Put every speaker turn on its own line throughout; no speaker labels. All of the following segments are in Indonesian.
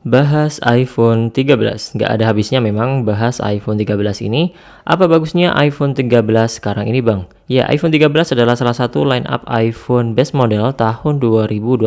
Bahas iPhone 13, nggak ada habisnya memang bahas iPhone 13 ini. Apa bagusnya iPhone 13 sekarang ini Bang? Ya, iPhone 13 adalah salah satu line up iPhone best model tahun 2021,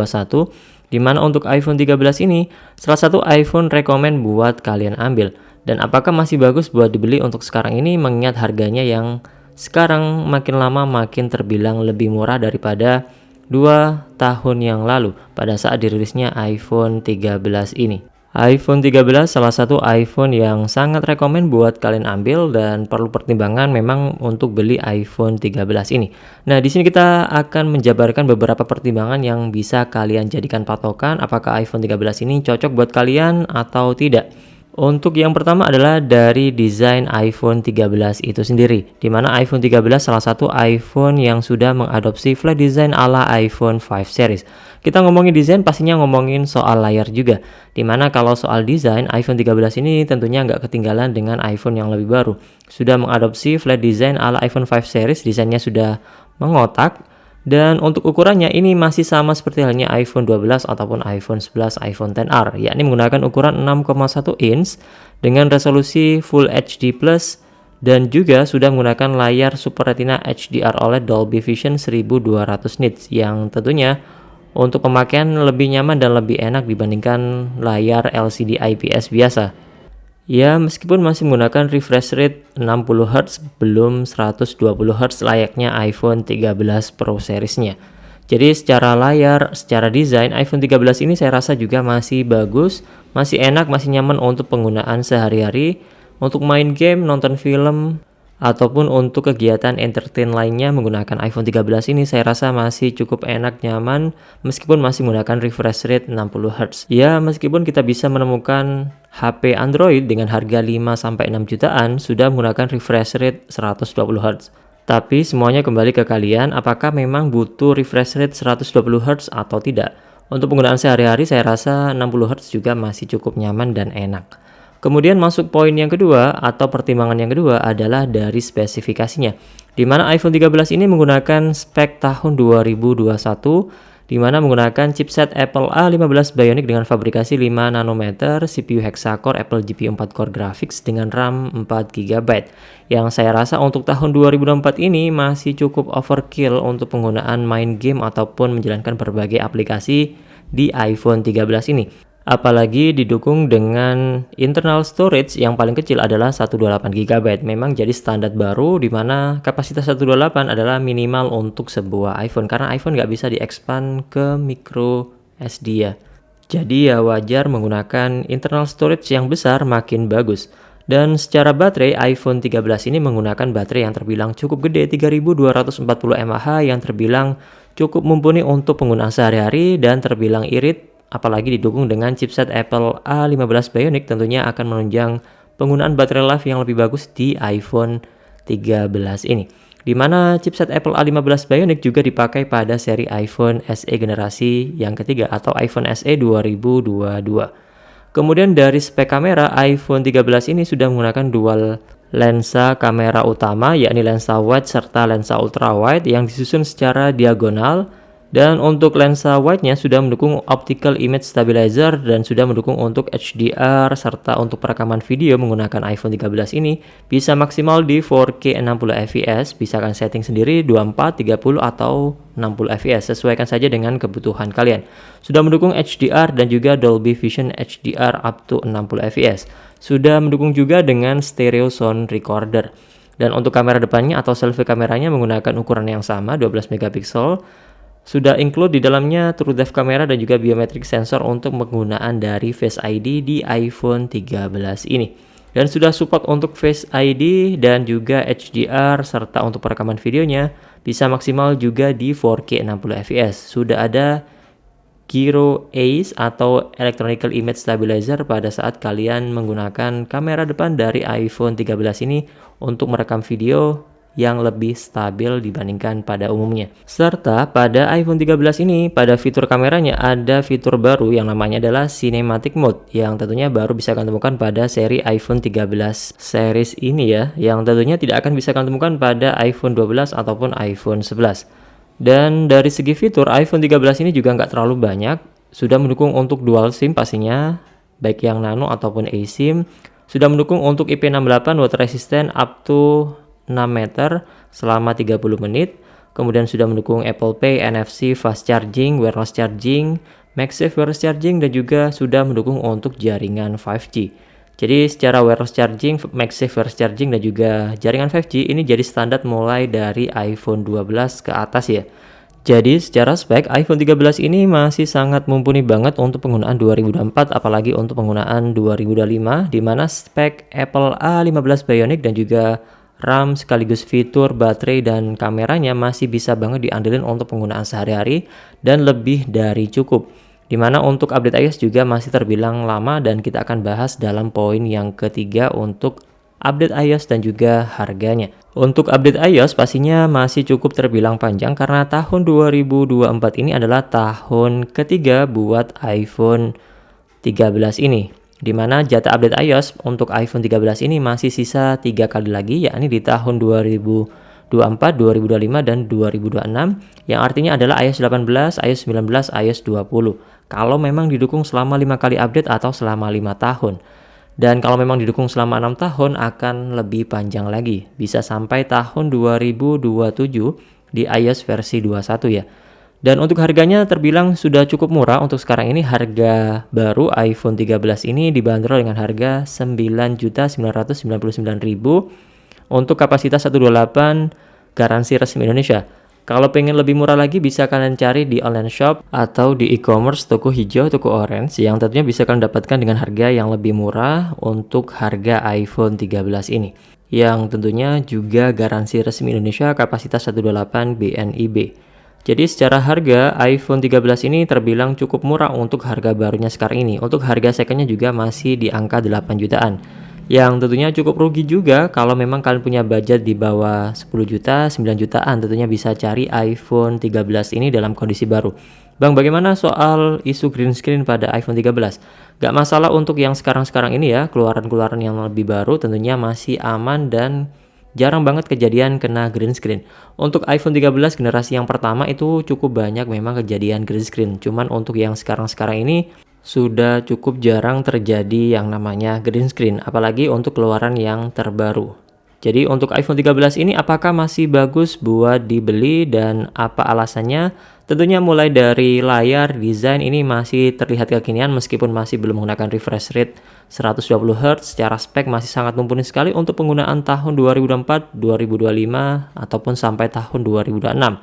di mana untuk iPhone 13 ini, salah satu iPhone rekomen buat kalian ambil. Dan apakah masih bagus buat dibeli untuk sekarang ini mengingat harganya yang sekarang makin lama makin terbilang lebih murah daripada 2 tahun yang lalu pada saat dirilisnya iPhone 13 ini. iPhone 13 salah satu iPhone yang sangat rekomen buat kalian ambil dan perlu pertimbangan memang untuk beli iPhone 13 ini. Nah, di sini kita akan menjabarkan beberapa pertimbangan yang bisa kalian jadikan patokan apakah iPhone 13 ini cocok buat kalian atau tidak. Untuk yang pertama adalah dari desain iPhone 13 itu sendiri, di mana iPhone 13 salah satu iPhone yang sudah mengadopsi flat design ala iPhone 5 series. Kita ngomongin desain pastinya ngomongin soal layar juga, di mana kalau soal desain iPhone 13 ini tentunya nggak ketinggalan dengan iPhone yang lebih baru. Sudah mengadopsi flat design ala iPhone 5 series, desainnya sudah mengotak. Dan untuk ukurannya ini masih sama seperti halnya iPhone 12 ataupun iPhone 11, iPhone XR, yakni menggunakan ukuran 6,1 inch dengan resolusi Full HD+, dan juga sudah menggunakan layar Super Retina HDR OLED Dolby Vision 1200 nits yang tentunya untuk pemakaian lebih nyaman dan lebih enak dibandingkan layar LCD IPS biasa. Ya, meskipun masih menggunakan refresh rate 60Hz, belum 120Hz layaknya iPhone 13 Pro seriesnya. Jadi secara layar, secara desain, iPhone 13 ini saya rasa juga masih bagus, masih enak, masih nyaman untuk penggunaan sehari-hari, untuk main game, nonton film, ataupun untuk kegiatan entertain lainnya menggunakan iPhone 13 ini saya rasa masih cukup enak, nyaman, meskipun masih menggunakan refresh rate 60Hz. Ya, meskipun kita bisa menemukan HP Android dengan harga 5-6 jutaan sudah menggunakan refresh rate 120Hz. Tapi semuanya kembali ke kalian, apakah memang butuh refresh rate 120Hz atau tidak. Untuk penggunaan sehari-hari saya rasa 60Hz juga masih cukup nyaman dan enak. Kemudian masuk poin yang kedua atau pertimbangan yang kedua adalah dari spesifikasinya, di mana iPhone 13 ini menggunakan spek tahun 2021, di mana menggunakan chipset Apple A15 Bionic dengan fabrikasi 5 nanometer, CPU hexacore, Apple GPU 4 core graphics dengan RAM 4GB, yang saya rasa untuk tahun 2024 ini masih cukup overkill untuk penggunaan main game ataupun menjalankan berbagai aplikasi di iPhone 13 ini. Apalagi didukung dengan internal storage yang paling kecil adalah 128GB. Memang jadi standar baru di mana kapasitas 128 adalah minimal untuk sebuah iPhone, karena iPhone nggak bisa di-expand ke micro SD ya. Jadi ya wajar menggunakan internal storage yang besar makin bagus. Dan secara baterai, iPhone 13 ini menggunakan baterai yang terbilang cukup gede, 3240 mAh, yang terbilang cukup mumpuni untuk penggunaan sehari-hari dan terbilang irit. Apalagi didukung dengan chipset Apple A15 Bionic, tentunya akan menunjang penggunaan baterai life yang lebih bagus di iPhone 13 ini. Di mana chipset Apple A15 Bionic juga dipakai pada seri iPhone SE generasi yang ketiga atau iPhone SE 2022. Kemudian dari spek kamera, iPhone 13 ini sudah menggunakan dual lensa kamera utama, yakni lensa wide serta lensa ultra wide yang disusun secara diagonal. Dan untuk lensa wide-nya sudah mendukung optical image stabilizer dan sudah mendukung untuk HDR serta untuk perekaman video menggunakan iPhone 13 ini bisa maksimal di 4K 60fps, bisa kan setting sendiri 24, 30 atau 60fps, sesuaikan saja dengan kebutuhan kalian. Sudah mendukung HDR dan juga Dolby Vision HDR up to 60fps. Sudah mendukung juga dengan stereo sound recorder. Dan untuk kamera depannya atau selfie kameranya menggunakan ukuran yang sama 12 megapiksel. Sudah include di dalamnya True Depth kamera dan juga biometric sensor untuk penggunaan dari Face ID di iPhone 13 ini. Dan sudah support untuk Face ID dan juga HDR serta untuk perekaman videonya bisa maksimal juga di 4K 60fps. Sudah ada Gyro Ace atau Electronic Image Stabilizer pada saat kalian menggunakan kamera depan dari iPhone 13 ini untuk merekam video yang lebih stabil dibandingkan pada umumnya. Serta pada iPhone 13 ini pada fitur kameranya ada fitur baru yang namanya adalah Cinematic Mode, yang tentunya baru bisa kalian temukan pada seri iPhone 13 series ini ya, yang tentunya tidak akan bisa kalian temukan pada iPhone 12 ataupun iPhone 11. Dan dari segi fitur iPhone 13 ini juga nggak terlalu banyak, sudah mendukung untuk dual SIM pastinya, baik yang nano ataupun eSIM. Sudah mendukung untuk IP68 water resistant up to 6 meter selama 30 menit. Kemudian sudah mendukung Apple Pay, NFC, fast charging, wireless charging, MagSafe wireless charging, dan juga sudah mendukung untuk jaringan 5G. Jadi secara wireless charging, MagSafe wireless charging, dan juga jaringan 5G ini jadi standar mulai dari iPhone 12 ke atas ya. Jadi secara spek iPhone 13 ini masih sangat mumpuni banget untuk penggunaan 2024, apalagi untuk penggunaan 2025, di mana spek Apple A15 Bionic dan juga RAM sekaligus fitur baterai dan kameranya masih bisa banget diandelin untuk penggunaan sehari-hari dan lebih dari cukup. Dimana untuk update iOS juga masih terbilang lama, dan kita akan bahas dalam poin yang ketiga untuk update iOS dan juga harganya. Untuk update iOS pastinya masih cukup terbilang panjang karena tahun 2024 ini adalah tahun ketiga buat iPhone 13 ini. Dimana jatah update iOS untuk iPhone 13 ini masih sisa 3 kali lagi, yakni di tahun 2024, 2025, dan 2026, yang artinya adalah iOS 18, iOS 19, iOS 20. Kalau memang didukung selama 5 kali update atau selama 5 tahun. Dan kalau memang didukung selama 6 tahun akan lebih panjang lagi, bisa sampai tahun 2027 di iOS versi 21 ya. Dan untuk harganya terbilang sudah cukup murah. Untuk sekarang ini harga baru iPhone 13 ini dibanderol dengan harga 9.999.000 untuk kapasitas 128 garansi resmi Indonesia. Kalau pengen lebih murah lagi bisa kalian cari di online shop atau di e-commerce toko hijau, toko orange, yang tentunya bisa kalian dapatkan dengan harga yang lebih murah untuk harga iPhone 13 ini. Yang tentunya juga garansi resmi Indonesia, kapasitas 128 BNIB. Jadi secara harga iPhone 13 ini terbilang cukup murah untuk harga barunya sekarang ini. Untuk harga secondnya juga masih di angka 8 jutaan. Yang tentunya cukup rugi juga kalau memang kalian punya budget di bawah 10 juta, 9 jutaan, tentunya bisa cari iPhone 13 ini dalam kondisi baru. Bang, bagaimana soal isu green screen pada iPhone 13? Gak masalah untuk yang sekarang-sekarang ini ya, keluaran-keluaran yang lebih baru tentunya masih aman dan jarang banget kejadian kena green screen. Untuk iPhone 13 generasi yang pertama itu cukup banyak memang kejadian green screen. Cuman untuk yang sekarang-sekarang ini sudah cukup jarang terjadi yang namanya green screen, apalagi untuk keluaran yang terbaru. Jadi untuk iPhone 13 ini apakah masih bagus buat dibeli dan apa alasannya? Tentunya mulai dari layar, desain ini masih terlihat kekinian meskipun masih belum menggunakan refresh rate 120 Hz. Secara spek masih sangat mumpuni sekali untuk penggunaan tahun 2024, 2025 ataupun sampai tahun 2026.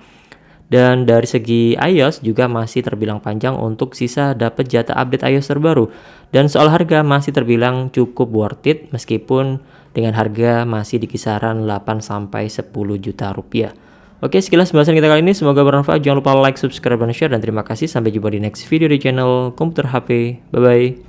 Dan dari segi iOS juga masih terbilang panjang untuk sisa dapat jatah update iOS terbaru. Dan soal harga masih terbilang cukup worth it meskipun dengan harga masih di kisaran 8-10 juta rupiah. Oke, sekilas bahasan kita kali ini, semoga bermanfaat. Jangan lupa like, subscribe, dan share, dan terima kasih. Sampai jumpa di next video di channel Komputer HP. Bye-bye.